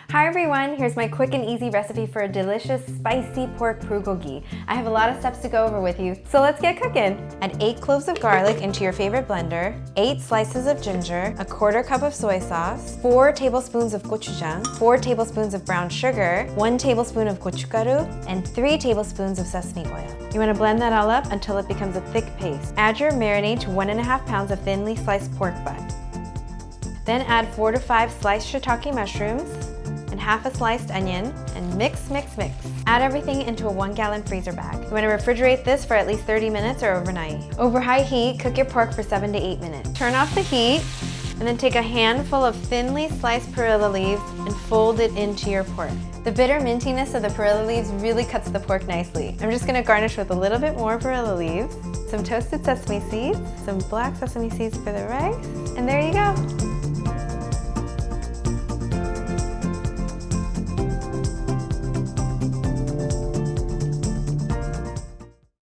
Hi everyone, here's my quick and easy recipe for a delicious spicy pork bulgogi. I have a lot of steps to go over with you, so let's get cooking. Add 8 cloves of garlic into your favorite blender, 8 slices of ginger, a 1/4 cup of soy sauce, 4 tablespoons of gochujang, 4 tablespoons of brown sugar, 1 tablespoon of gochugaru, and 3 tablespoons of sesame oil. You want to blend that all up until it becomes a thick paste. Add your marinade to 1½ pounds of thinly sliced pork butt. Then add 4 to 5 sliced shiitake mushrooms, and half a sliced onion, and mix, mix, mix. Add everything into a 1-gallon freezer bag. You want to refrigerate this for at least 30 minutes or overnight. Over high heat, cook your pork for 7 to 8 minutes. Turn off the heat, and then take a handful of thinly sliced perilla leaves and fold it into your pork. The bitter mintiness of the perilla leaves really cuts the pork nicely. I'm just going to garnish with a little bit more perilla leaves, some toasted sesame seeds, some black sesame seeds for the rice, and there you go.